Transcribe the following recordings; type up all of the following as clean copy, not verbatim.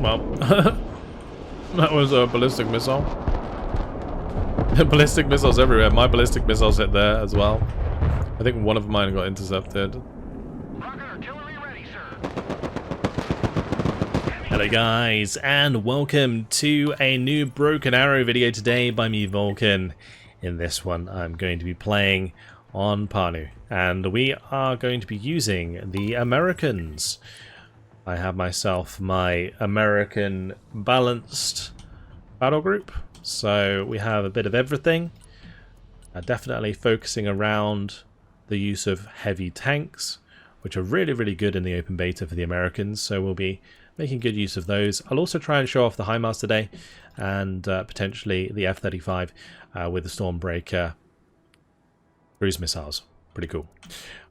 Well, that was a ballistic missile. Ballistic missiles everywhere. My ballistic missiles hit there as well. I think one of mine got intercepted. Hello guys, and welcome to a new Broken Arrow video today by me, Vulcan. In this one, I'm going to be playing on Panu, and we are going to be using the Americans. I have myself my American balanced battle group, so we have a bit of everything. Definitely focusing around the use of heavy tanks, which are really good in the open beta for the Americans, so we'll be making good use of those. I'll also try and show off the Himars today, and potentially the F-35 with the Stormbreaker cruise missiles. Pretty cool.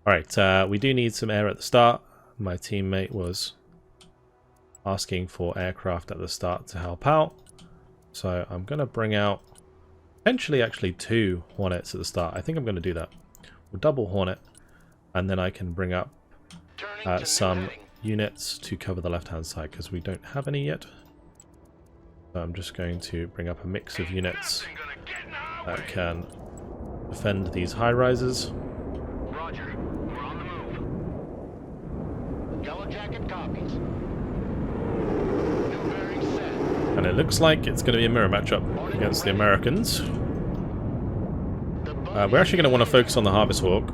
Alright, we do need some air at the start. My teammate was asking for aircraft at the start to help out, so I'm going to bring out potentially actually 2 Hornets at the start. I think I'm going to do that. We'll double Hornet, and then I can bring up some units to cover the left hand side because we don't have any yet. So I'm just going to bring up a mix of units that can defend these high rises. Roger, we're on the move. Yellow jacket copies. New bearing set. And it looks like it's going to be a mirror matchup against the Americans. We're actually going to want to focus on the Harvest Hawk.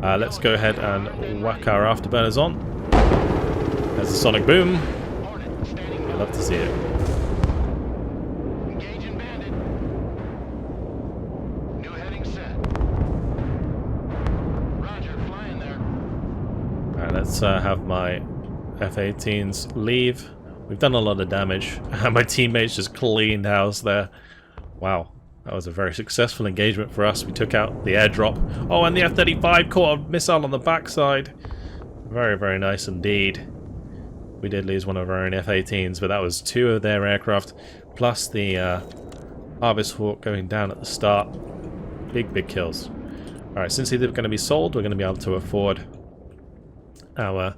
Let's go ahead and whack our afterburners on. There's a sonic boom. I'd love to see it. Engaging bandit. New heading set. Roger, flying there. Alright, let's have my F-18s leave. We've done a lot of damage. My teammates just cleaned house there. Wow, that was a very successful engagement for us. We took out the airdrop. Oh, and the F-35 caught a missile on the backside. Very nice indeed. We did lose one of our own F-18s, but that was 2 of their aircraft, plus the Harvest Hawk going down at the start. Big kills. Alright, since these are going to be sold, we're going to be able to afford our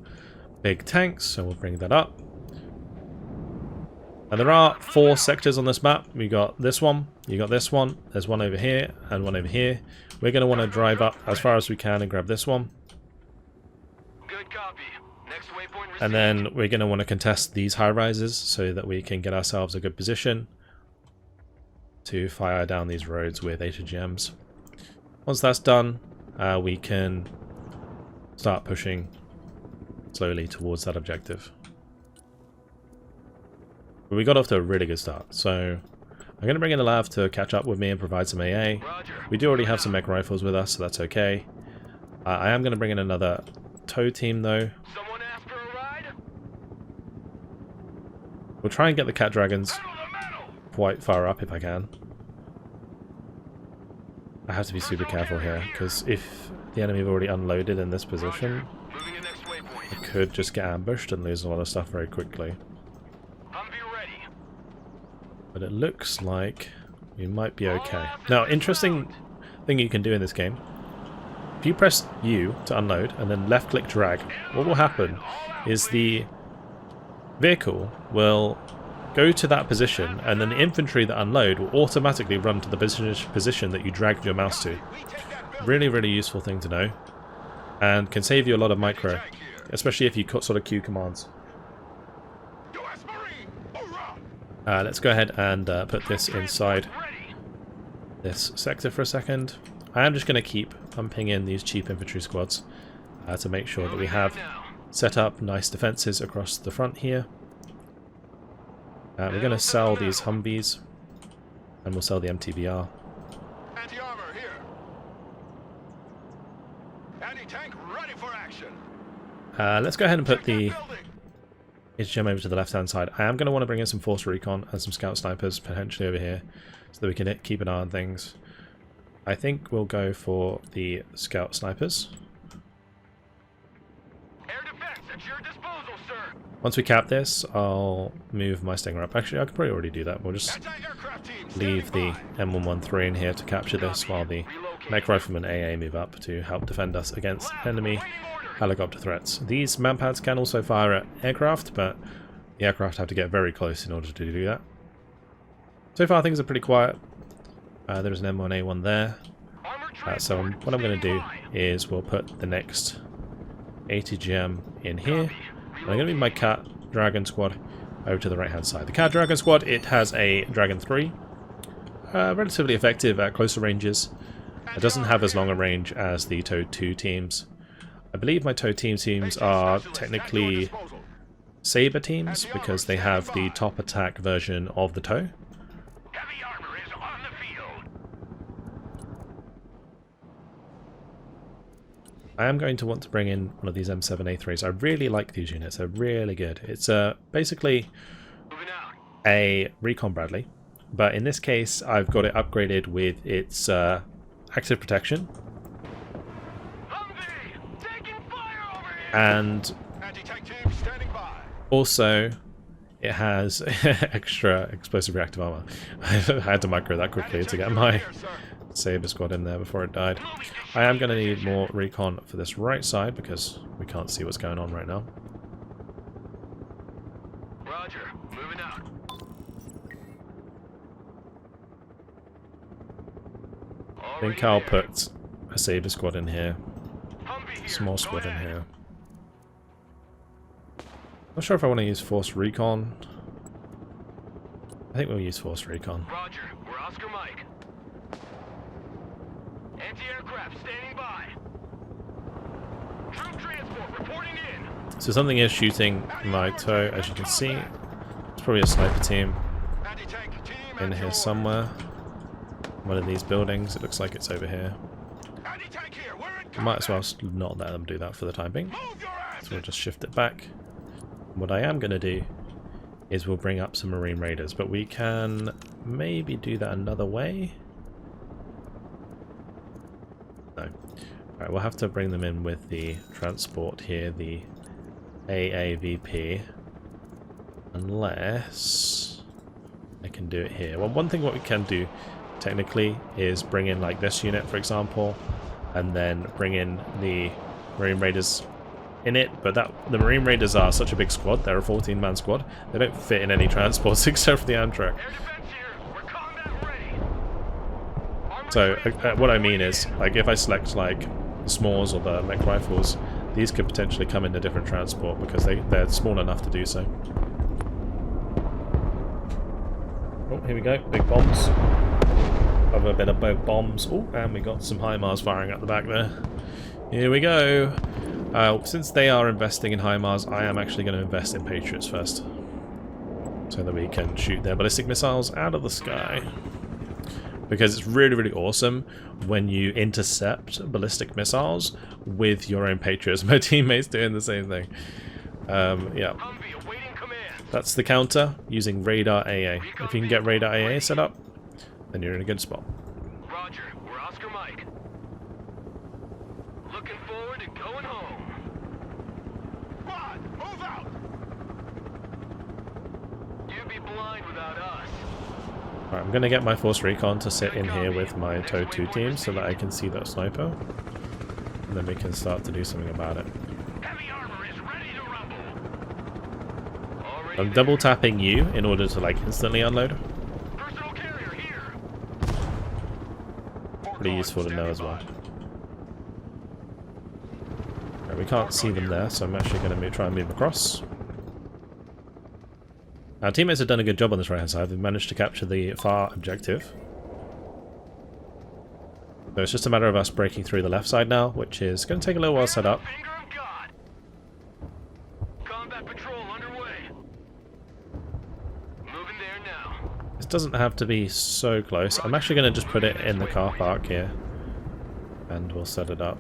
big tanks, so we'll bring that up. And there are 4 sectors on this map. We got this one, you got this one, there's one over here, and one over here. We're going to want to drive up as far as we can and grab this one. Good copy. Next waypoint received. And then we're going to want to contest these high rises so that we can get ourselves a good position to fire down these roads with HDGams. Once that's done, we can start pushing slowly towards that objective. But we got off to a really good start, so I'm going to bring in a Lav to catch up with me and provide some AA. Roger. We do already have some mech rifles with us, so that's okay. I am going to bring in another tow team though. Someone after a ride? We'll try and get the cat dragons quite far up if I can. I have to be super careful here, because if the enemy have already unloaded in this position, Moving in next waypoint. I could just get ambushed and lose a lot of stuff very quickly. Humvee ready. But it looks like we might be okay. Now, interesting thing you can do in this game. If you press U to unload and then left click drag, what will happen is the vehicle will go to that position and then the infantry that unload will automatically run to the position that you dragged your mouse to. Really useful thing to know, and can save you a lot of micro, especially if you sort of queue commands. Let's go ahead and put this inside this sector for a second. I am just going to keep pumping in these cheap infantry squads to make sure that we have set up nice defences across the front here. We're going to sell these Humvees, and we'll sell the MTBR. Anti-armor here. Anti-tank ready for action. Let's go ahead and put the HGM over to the left hand side. I am going to want to bring in some force recon and some scout snipers potentially over here so that we can keep an eye on things. I think we'll go for the scout snipers. Air defense at your disposal, sir. Once we cap this, I'll move my Stinger up. Actually, I could probably already do that. We'll just leave the M113 in here to capture this while the mech rifleman AA move up to help defend us against enemy helicopter threats. These manpads can also fire at aircraft, but The aircraft have to get very close in order to do that. So far things are pretty quiet. There's an M1A1 there. So what I'm going to do is we'll put the next ATGM in here. I'm going to move my Cat Dragon Squad over to the right hand side. The Cat Dragon Squad, it has a Dragon 3. Relatively effective at closer ranges. It doesn't have as long a range as the TOW 2 teams. I believe my TOW teams are technically Sabre teams because they have the top attack version of the TOW. Heavy armor is on the field. I am going to want to bring in one of these M7A3s. I really like these units. They're really good. It's basically a Recon Bradley, but in this case I've got it upgraded with its active protection. And also it has extra explosive reactive armor. I had to micro that quickly to get my Sabre squad in there before it died. I am going to need more recon for this right side because we can't see what's going on right now. Roger, moving out. I think I'll put a Sabre squad in here. Small squad in here. Not sure if I want to use Force Recon. I think we'll use Force Recon. Roger, we're Oscar Mike. Anti-aircraft standing by. Troop transport reporting in. So something is shooting my TOW, as you can see. It's probably a sniper team in here somewhere. One of these buildings. It looks like it's over here. Might as well not let them do that for the time being. So we'll just shift it back. What I am going to do is we'll bring up some Marine Raiders, but we can maybe do that another way. No. Alright, we'll have to bring them in with the transport here, the AAVP. Unless I can do it here. Well, one thing what we can do technically is bring in like this unit, for example, and then bring in the Marine Raiders in it, but the Marine Raiders are such a big squad. They're a 14-man squad. They don't fit in any transports except for the Amtrak. So what I mean is, like, if I select like the S'mores or the mech rifles, these could potentially come into different transport because they're small enough to do so. Oh, here we go. Big bombs. Have a bit of both bombs. Oh, and we got some Himars firing at the back there. Here we go. Since they are investing in Himars, I am actually going to invest in Patriots first, so that we can shoot their ballistic missiles out of the sky. Because it's really, really awesome when you intercept ballistic missiles with your own Patriots. My teammates doing the same thing. Yeah. That's the counter, using Radar AA. If you can get Radar AA set up, then you're in a good spot. Roger, we're Oscar Mike. Looking forward to going home. Come on, move out! You'd be blind without us. Right, I'm going to get my Force Recon to sit in here with my TOW 2 team so that I can see that sniper. And then we can start to do something about it. Heavy armor is ready to rumble. I'm double tapping you in order to like instantly unload. Personal carrier here. Pretty useful to know as well. Right, we can't see them there, so I'm actually going to try and move across. Our teammates have done a good job on this right hand side. They've managed to capture the far objective. So it's just a matter of us breaking through the left side now, which is going to take a little while to set up. Combat patrol underway. Moving there now. This doesn't have to be so close. I'm actually going to just put it in the car park here, and we'll set it up.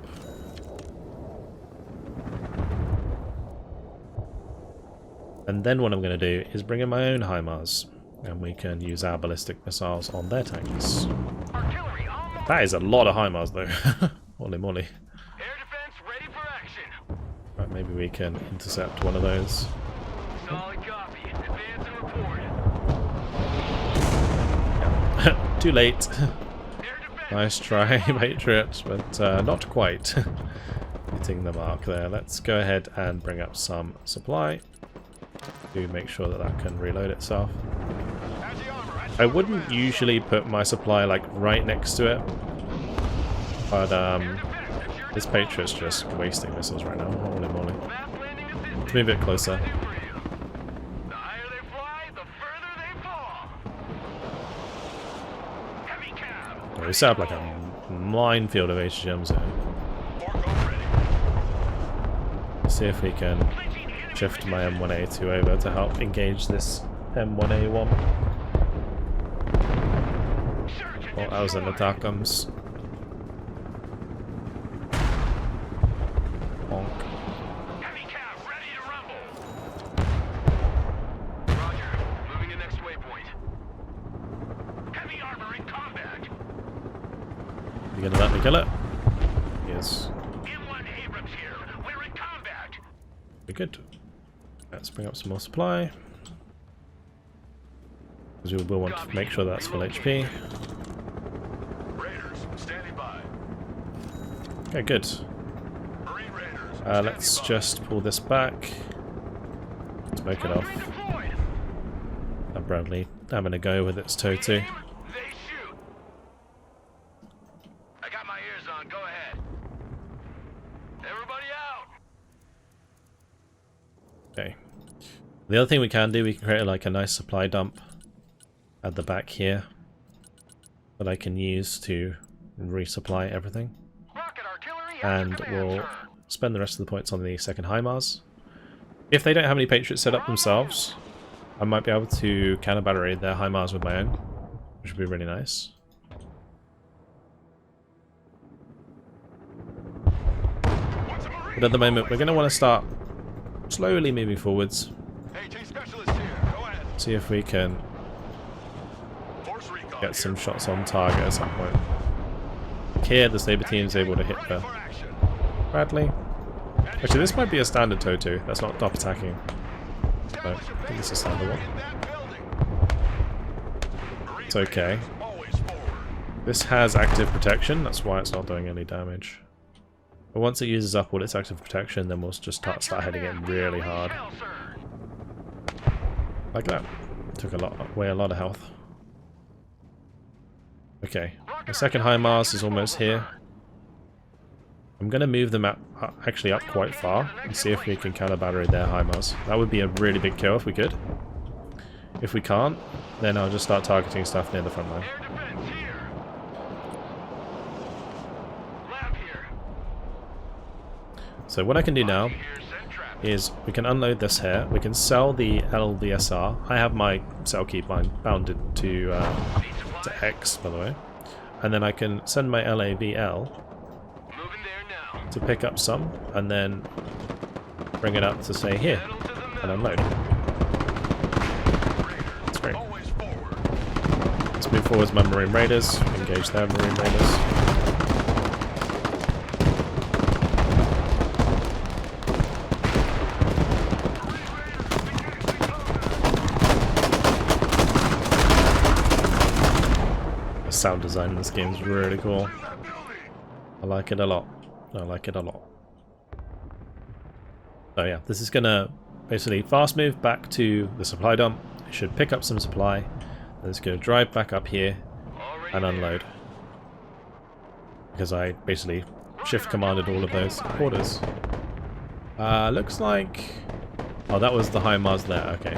And then what I'm going to do is bring in my own Himars, and we can use our ballistic missiles on their tanks. That is a lot of Himars though. Holy moly. Air defense ready for action. Right, maybe we can intercept one of those. Solid copy. Advance and report. Too late. Nice try, Patriots, but not quite hitting the mark there. Let's go ahead and bring up some supply. to make sure that that can reload itself. How's the armor? I wouldn't usually put my supply like right next to it, but this Patriot's just wasting missiles right now. Holy moly. Let's move a bit closer. The higher they fly, the further they fall. Heavy cab. We set up like a minefield of HGMs here. Forgo ready. See if we can shift my M1A2 over to help engage this M1A1. Well, as an attack comes. Bonk. Heavy cab ready to rumble. Roger. Moving to next waypoint. Heavy armor in combat. You gonna let me kill it? Yes. M1 Abrams here. We're in combat. Be good. Let's bring up some more supply. Because we will want to make sure that's full HP. Raiders standing by. Okay, good. Marine Raiders. Let's just pull this back. Smoke it off. Deployed. Bradley having a go with its tow too. They shoot. I got my ears on. Go ahead. Everybody out. Okay. The other thing we can do, we can create like a nice supply dump at the back here that I can use to resupply everything. Rocket artillery And we'll spend the rest of the points on the second Himars. If they don't have any Patriots set up themselves, I might be able to counter battery their Himars with my own, which would be really nice. But at the moment, we're going to want to start slowly moving forwards. AT specialist here. Go ahead. See if we can Force recon get some here. shots on target at some point. Here, the Saber team is able to hit the For action. Bradley. Actually, this might be a standard TOW2. That's not top attacking. No, I think it's a standard one. In that building. It's okay. Always forward. This has active protection, that's why it's not doing any damage. But once it uses up all its active protection, then we'll just start hitting it really hard. Like that. Took away a lot of health. Okay, the second Himars is almost here. I'm going to move them actually up quite far and see if we can counter battery their Himars. That would be a really big kill if we could. If we can't, then I'll just start targeting stuff near the front line. Air defense here. Lab here. So what I can do now Here, send traffic. is we can unload this here. We can sell the LVSR. I have my cell key bounded to X, by the way. And then I can send my LAVL Moving there now. to pick up some, and then bring it up to say here, Pedal to the and metal. unload. That's great. Always forward. Let's move forwards my Marine Raiders, engage their Marine Raiders. The sound design in this game is really cool. I like it a lot. I like it a lot. So yeah, this is gonna basically fast move back to the supply dump. It should pick up some supply. Then it's gonna drive back up here and unload. Because I basically shift commanded all of those orders. Looks like... Oh, that was the Himars there, okay.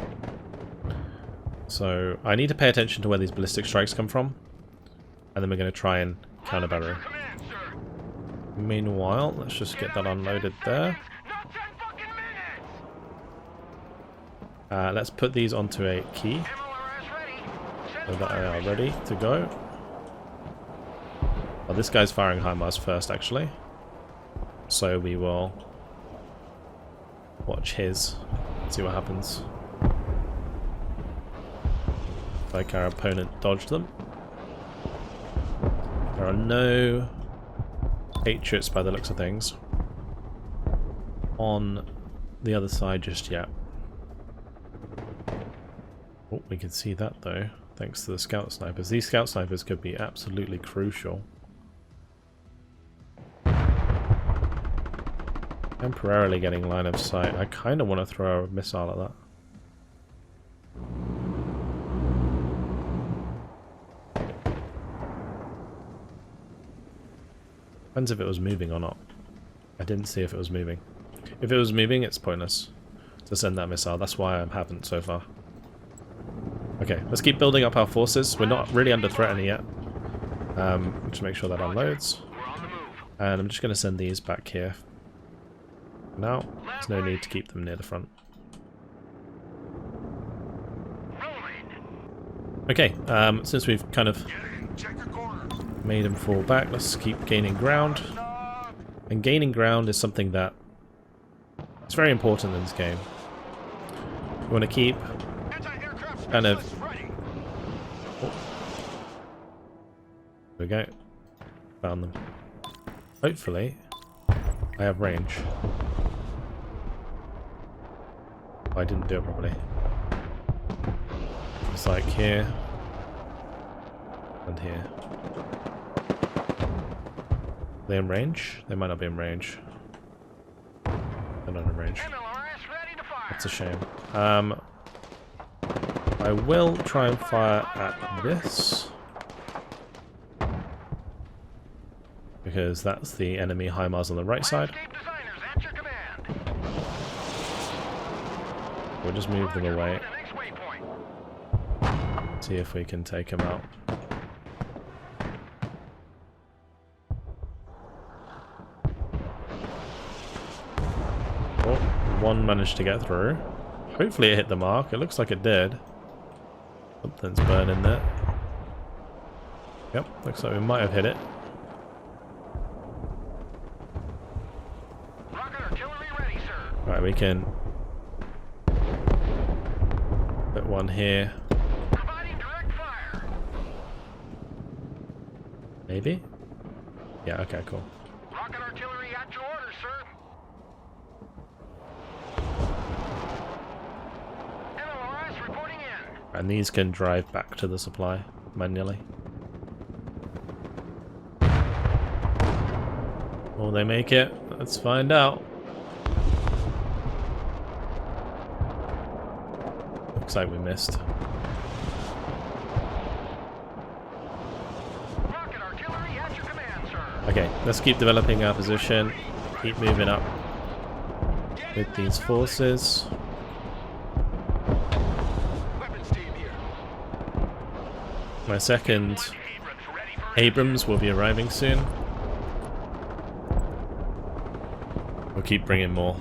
So I need to pay attention to where these ballistic strikes come from. And then we're going to try and counter battery. Command, sir. Meanwhile, let's just get that unloaded there. Not 10 fucking minutes. Let's put these onto a key MLRS ready. Send so that they fire are mission. ready to go. Well, this guy's firing Himars first, actually. So we will watch his, see what happens. Like our opponent dodged them. There are no Patriots by the looks of things on the other side just yet. Oh, we can see that though, thanks to the scout snipers. These scout snipers could be absolutely crucial. Temporarily getting line of sight. I kind of want to throw a missile at that. Depends if it was moving or not. I didn't see if it was moving. If it was moving, it's pointless to send that missile. That's why I haven't so far. Okay, let's keep building up our forces. We're not really under threat any yet. Just make sure that unloads. And I'm just going to send these back here. Now, there's no need to keep them near the front. Okay, since we've kind of made them fall back, let's keep gaining ground. And gaining ground is something that is very important in this game. We want to keep kind of... Oh. There we go. Found them. Hopefully, I have range. Oh, I didn't do it properly. It's like here and here. Are they in range? They might not be in range. They're not in range. That's a shame. I will try and fire at this. Because that's the enemy Himars on the right side. We'll just move them away. See if we can take them out. Oh, one managed to get through. Hopefully it hit the mark. It looks like it did. Something's burning there. Yep, looks like we might have hit it. Right, we can put one here. Maybe? Yeah, okay, cool. Rocket artillery at your orders, sir. MLRS reporting in. And these can drive back to the supply manually. Will they make it? Let's find out. Looks like we missed. Okay, let's keep developing our position. Keep moving up with these forces. My second Abrams will be arriving soon. We'll keep bringing more.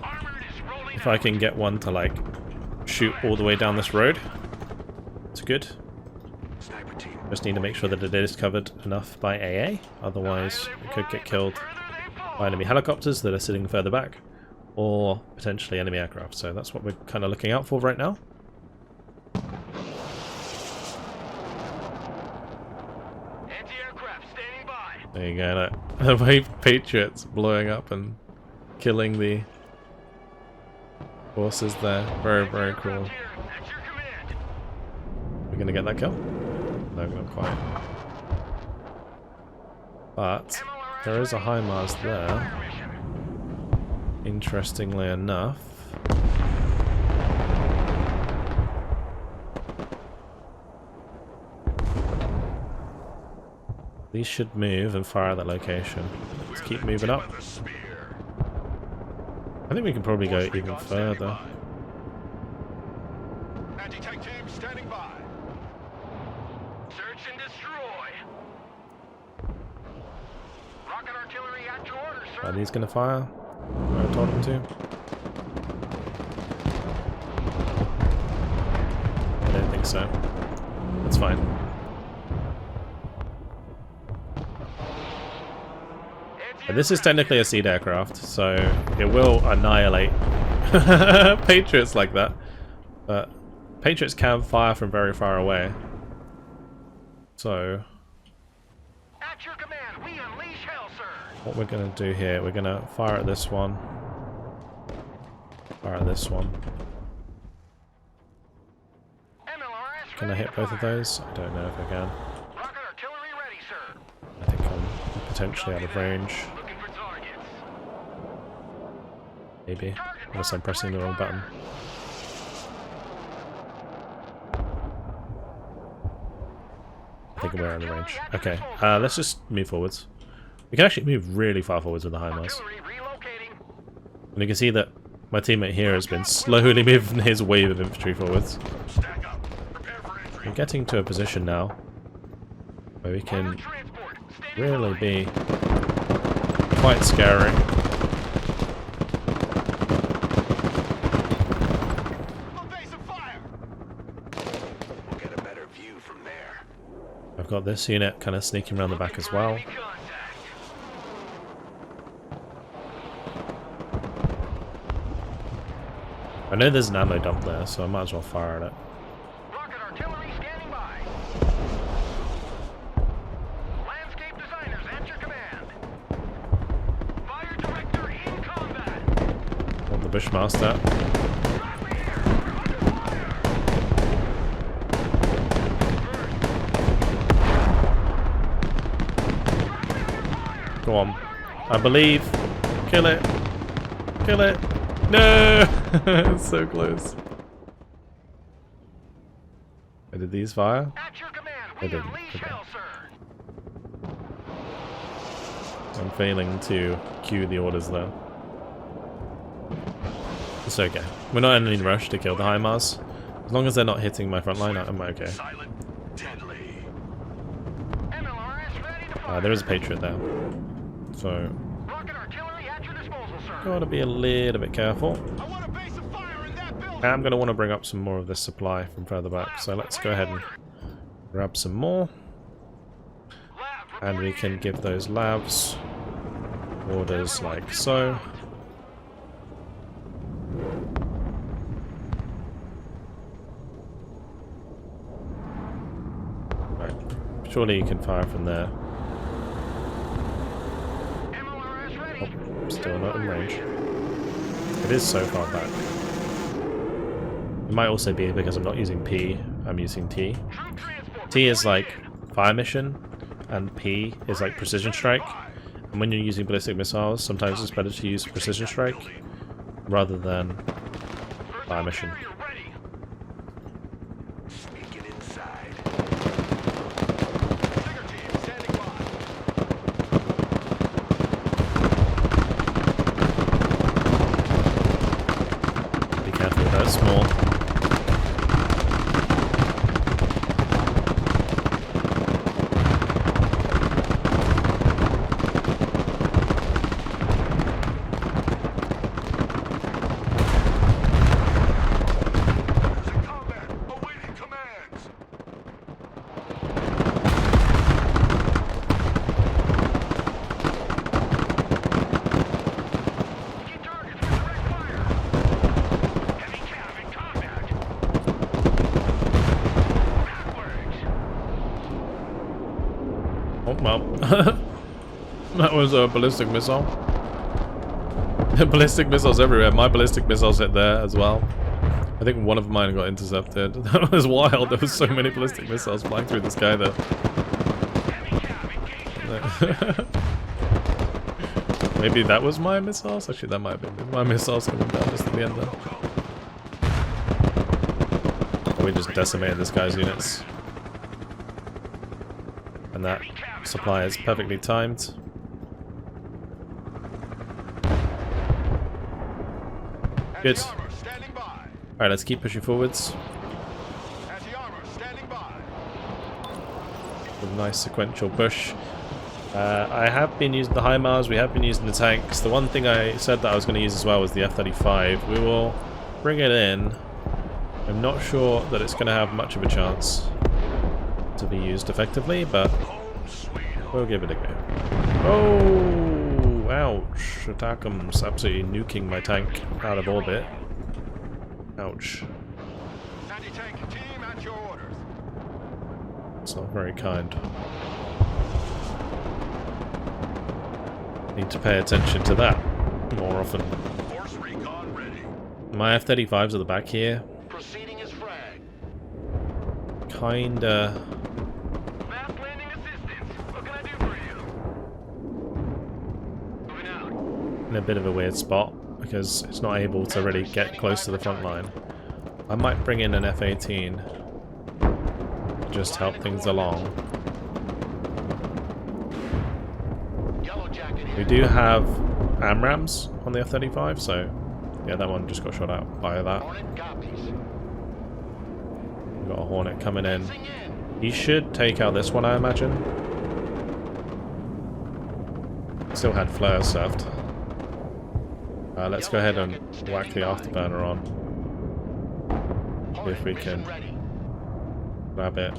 If I can get one to like shoot all the way down this road, it's good. Just need to make sure that it is covered enough by AA, otherwise we could get killed by enemy helicopters that are sitting further back, or potentially enemy aircraft, so that's what we're kind of looking out for right now. Anti-aircraft standing by. There you go, the wave Patriots blowing up and killing the forces there. Very, very cool. We're gonna get that kill? No, not quite. But there is a Himars there. Interestingly enough. These should move and fire at that location. Let's keep moving up. I think we can probably go even further. Anti-tank team standing by. Search and destroy. Rocket artillery at your orders, sir. Are these going to fire? I told them to. I don't think so. That's fine. But this is technically a seed aircraft, so it will annihilate Patriots like that. But Patriots can fire from very far away. So At your command, we unleash hell, sir. what we're going to do here, we're going to fire at this one. Fire at this one. Can I hit both of those? I don't know if I can. Rocket artillery ready, sir. I think I'm potentially out of range. Looking for targets. Maybe. Unless I'm pressing the wrong button. I think we're out of range. Okay, let's just move forwards. We can actually move really far forwards with the Himars. Artillery relocating. And you can see that my teammate here has been slowly moving his wave of infantry forwards. Stack up. Prepare for entry. We're getting to a position now where we can Transport. Standing really by. be quite scary. Evasive fire. We'll get a better view from there. I've got this unit kind of sneaking around the back as well. Enemy contact. I know there's an ammo dump there, so I might as well fire at it. Rocket artillery standing by. Landscape designers at your command. Fire director in combat. Want the Bushmaster. Bradley here. We're under fire. Go on. I believe. Kill it. Kill it. No! It's so close. Did these fire? At your command. I We didn't. unleash Okay. hell, sir. I'm failing to cue the orders though. It's okay. We're not in any rush to kill the Himars. As long as they're not hitting my front line, I'm okay. Silent, deadly. MLRS ready to fire. There is a Patriot there. So, Rocket artillery at your disposal, sir. gotta be a little bit careful. I want a base of fire in that building. I'm gonna want to bring up some more of this supply from further back. So let's go ahead and grab some more. Lab And we can give those labs orders like so. Right. Surely you can fire from there. MLRS ready. Oh, still not in range. It is so far back. It might also be because I'm not using P, I'm using T. Troop transport. T is like fire mission, and P is like precision strike. And when you're using ballistic missiles, sometimes it's better to use precision strike rather than fire mission. Carrier ready. Sneaking inside. Trigger team standing by. Be careful, that's small. In combat. Awaiting commands. Keep targets with direct fire. Heavy cav in combat. Backwards. Oh, well. That was a ballistic missile. Ballistic missiles everywhere. My ballistic missiles hit there as well. I think one of mine got intercepted. That was wild. There was so many ballistic missiles flying through the sky there. Heavy cav engaged in combat. Maybe that was my missiles? Actually, that might have been my missiles coming down just at the end there. Oh, we just decimated this guy's units. And that supply is perfectly timed. Good. Anti-armor standing by. Alright, let's keep pushing forwards. Anti-armor standing by. With a nice sequential push. I have been using the Himars, we have been using the tanks. The one thing I said that I was going to use as well was the F-35. We will bring it in. I'm not sure that it's going to have much of a chance to be used effectively, but Home sweet home. we'll give it a go. Oh, ouch. Attackham's absolutely nuking my tank out of orbit. Ouch. Anti-tank team at your orders. It's not very kind. Need to pay attention to that more often. Force recon ready. My F-35s at the back here. Proceeding as frag. Kinda... Fast landing assistance. What can I do for you? Moving out. in a bit of a weird spot because it's not able to really get close to the front line. I might bring in an F-18 just help things along. Yellow We do have AMRAAMs on the F-35, so yeah, that one just got shot out by that. Hornet copies. We've got a Hornet coming in. He should take out this one, I imagine. Still had flares served. Let's go ahead and whack the afterburner on. See if we can grab it.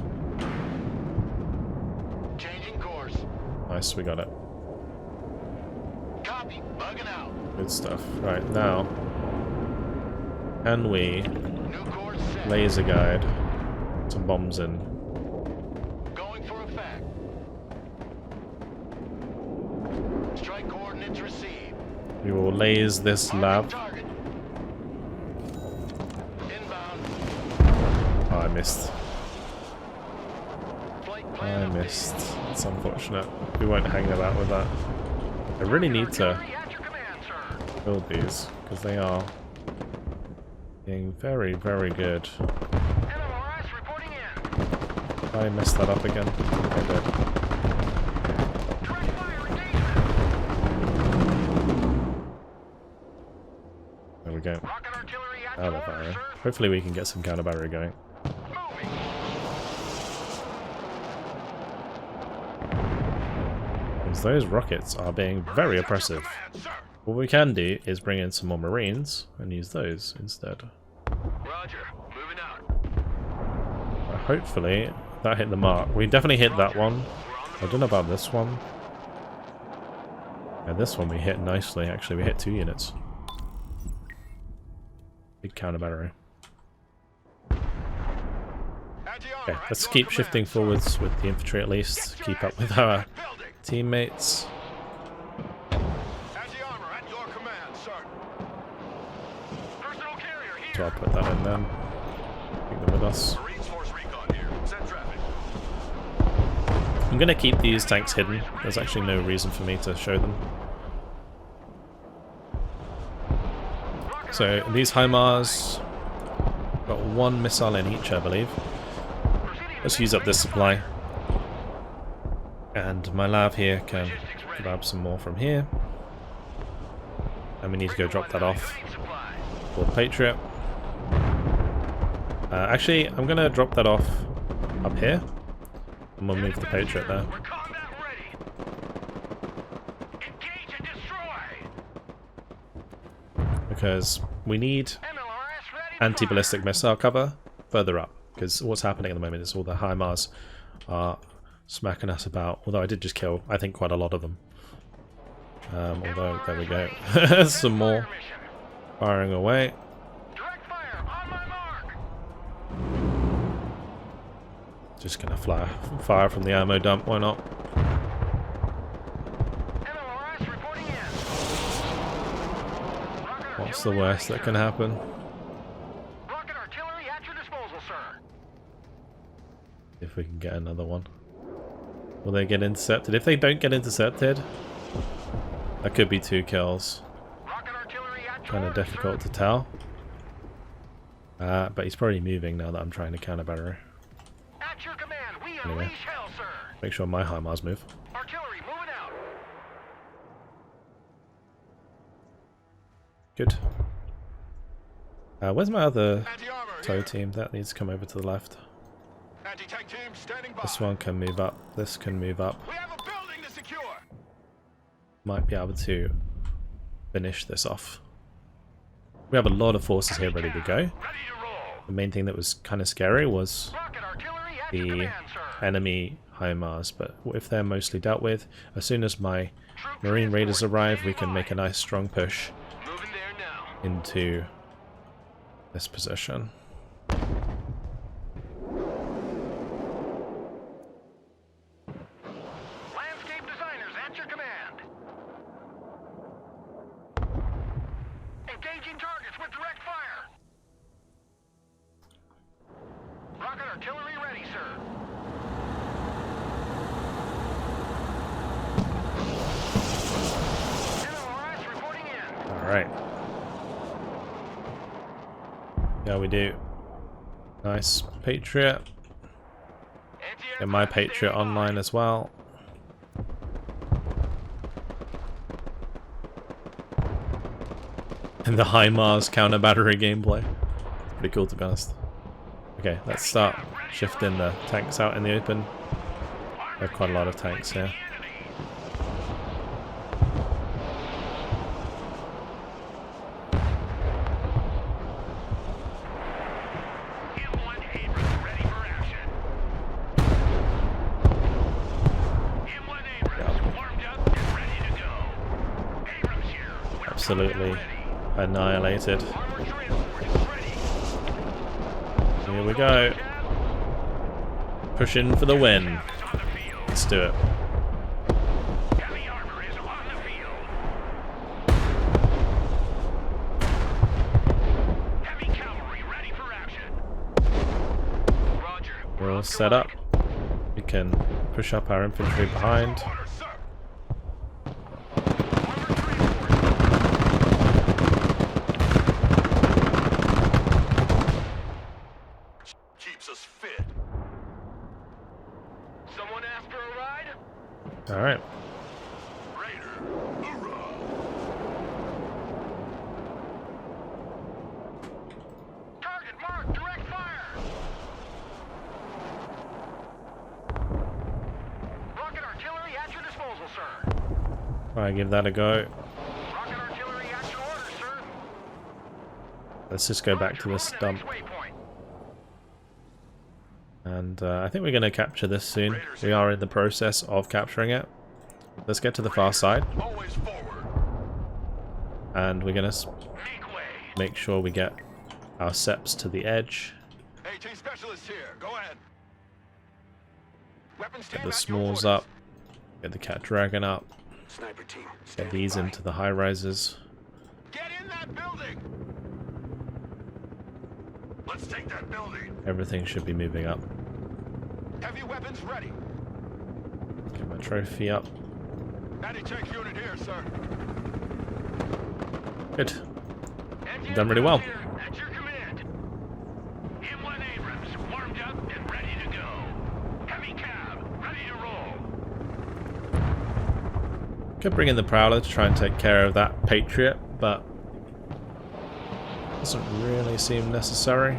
Changing course. Nice, we got it. Copy. Bugging out. Good stuff. Right, now, can we New course set. laser guide some bombs in? Going for effect. Strike coordinates received. We will laze this lab. Target. Inbound. Oh, I missed. Flight I plan missed. It's unfortunate. We won't hang about with that. I really need to updated. At your command, sir. build these because they are being very, very good. MLRS reporting in. Did I messed that up again? I did. Direct fire engagement. There we go. Rocket artillery at Out your of order, battery. sir. Hopefully we can get some counter battery going. Moving. Because those rockets are being very oppressive. Command, sir. What we can do is bring in some more Marines and use those instead. Roger. Moving out. Hopefully that hit the mark. We definitely hit that one. I don't know about this one. Yeah, this one we hit nicely actually. We hit 2 units. Big counter battery. Okay, let's keep shifting forwards with the infantry at least. Keep up with our teammates. Anti-armor at your command, sir. Personal carrier here. So I'll put that in then. Bring them with us. Marines force recon here. Send traffic. I'm going to keep these tanks hidden. There's actually no reason for me to show them. So these Himars got 1 missile in each, I believe. Let's use up this supply. And my lab here can grab some more from here. And we need to go drop that off for the Patriot. Actually, I'm going to drop that off up here. And we'll move the Patriot there. We're combat ready. Engage and destroy. Because we need MLRS ready to anti-ballistic missile cover further up. Because what's happening at the moment is all the Himars are smacking us about. Although I did just kill, I think, quite a lot of them. Although, there we go. Some more fire mission. firing away. Direct fire on my mark. Just gonna fire from the ammo dump, why not? MLRS reporting in. Rocket What's the artillery worst ready, that can happen? Rocket artillery at your disposal, sir. If we can get another one. Will they get intercepted? If they don't get intercepted, that could be 2 kills. Rocket artillery at your Kind of order, difficult sir. to tell. But he's probably moving now that I'm trying to counter battery. At your command, we Anyway. unleash hell, sir. Make sure my Himars move. Artillery moving out. Good. Where's my other Anti-armor tow here. team? That needs to come over to the left. Anti-tank team standing by. This one can move up. This can move up. We have a building to secure. Might be able to finish this off. We have a lot of forces here ready to go. Ready to roll. The main thing that was kind of scary was Rocket artillery at your the command, sir. enemy Himars, but if they're mostly dealt with, as soon as my Troop Marine Raiders transport arrive, we standing can make a by. nice strong push Moving there now. into this position. Landscape designers at your command. Engaging targets with direct fire. Rocket artillery ready, sir. MLRS reporting in. Alright. Yeah, we do. Nice. Patriot. Get my Patriot online as well. And the Himars counter battery gameplay. Pretty cool, to be honest. Okay, let's start shifting the tanks out in the open. There are quite a lot of tanks here. Absolutely annihilated. Here we go. Pushing for the win. Let's do it. We're all set up. We can push up our infantry behind. Alright. Target marked, direct fire. Rocket artillery at your disposal, sir. Alright, give that a go. Rocket artillery at your orders, sir. Let's just go back to this dump. And I think we're going to capture this soon. We are in the process of capturing it. Let's get to the far side. And we're going to make sure we get our seps to the edge. Get the smalls up. Get the cat dragon up. Get these into the high rises. Get in that building. Let's take that building. Everything should be moving up. Heavy weapons ready. Get my trophy up. Anti-tank unit here, sir. Good. You've done really well. At your command. M1 Abrams warmed up and ready to go. Heavy cab ready to roll. Could bring in the Prowler to try and take care of that Patriot, but doesn't really seem necessary.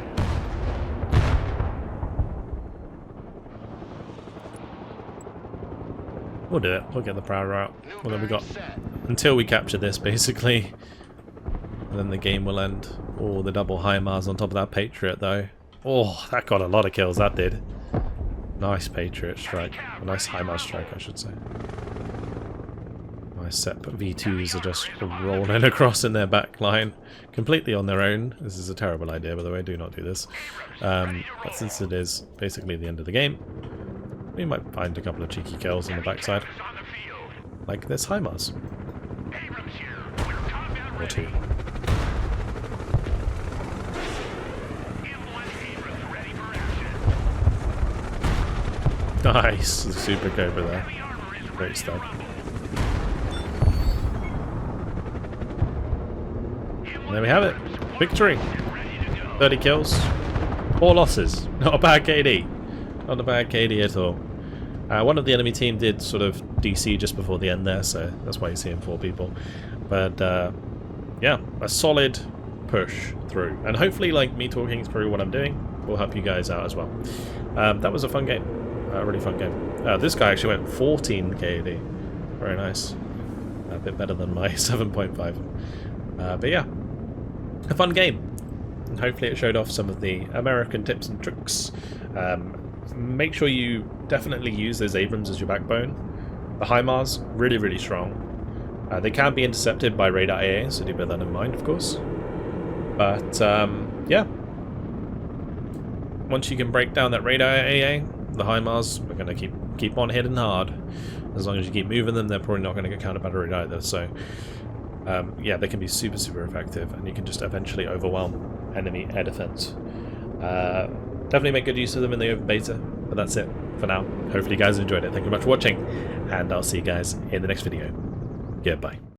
We'll do it. We'll get the Prowler out. Well, then we got until we capture this, basically, and then the game will end. Oh, the double Himars on top of that Patriot, though. Oh, that got a lot of kills. That did. Nice Patriot strike. A nice Himars strike, I should say. My SEP V2s are just rolling across in their back line, completely on their own. This is a terrible idea, by the way. Do not do this. But since it is basically the end of the game, we might find a couple of cheeky kills on the backside, like this Himars. Or two. Nice, the Super Cobra there. Great stuff. And there we have it. Victory. 30 kills. 4 losses. Not a bad KD. Not a bad KD at all. One of the enemy team did sort of DC just before the end there, so that's why you're seeing 4 people. But yeah, a solid push through. And hopefully, like, me talking through what I'm doing will help you guys out as well. That was a fun game. A really fun game. This guy actually went 14 KD. Very nice. A bit better than my 7.5. But yeah, a fun game. And hopefully it showed off some of the American tips and tricks. Make sure you definitely use those Abrams as your backbone. The Himars, really, really strong. They can be intercepted by radar AA, so do bear that in mind, of course. But yeah, once you can break down that radar AA, the Himars are going to keep on hitting hard. As long as you keep moving them, they're probably not going to get counter-batteried either. So yeah, they can be super, super effective, and you can just eventually overwhelm enemy air defense. Definitely make good use of them in the open beta, but that's it for now. Hopefully you guys enjoyed it. Thank you very much for watching, and I'll see you guys in the next video. Goodbye.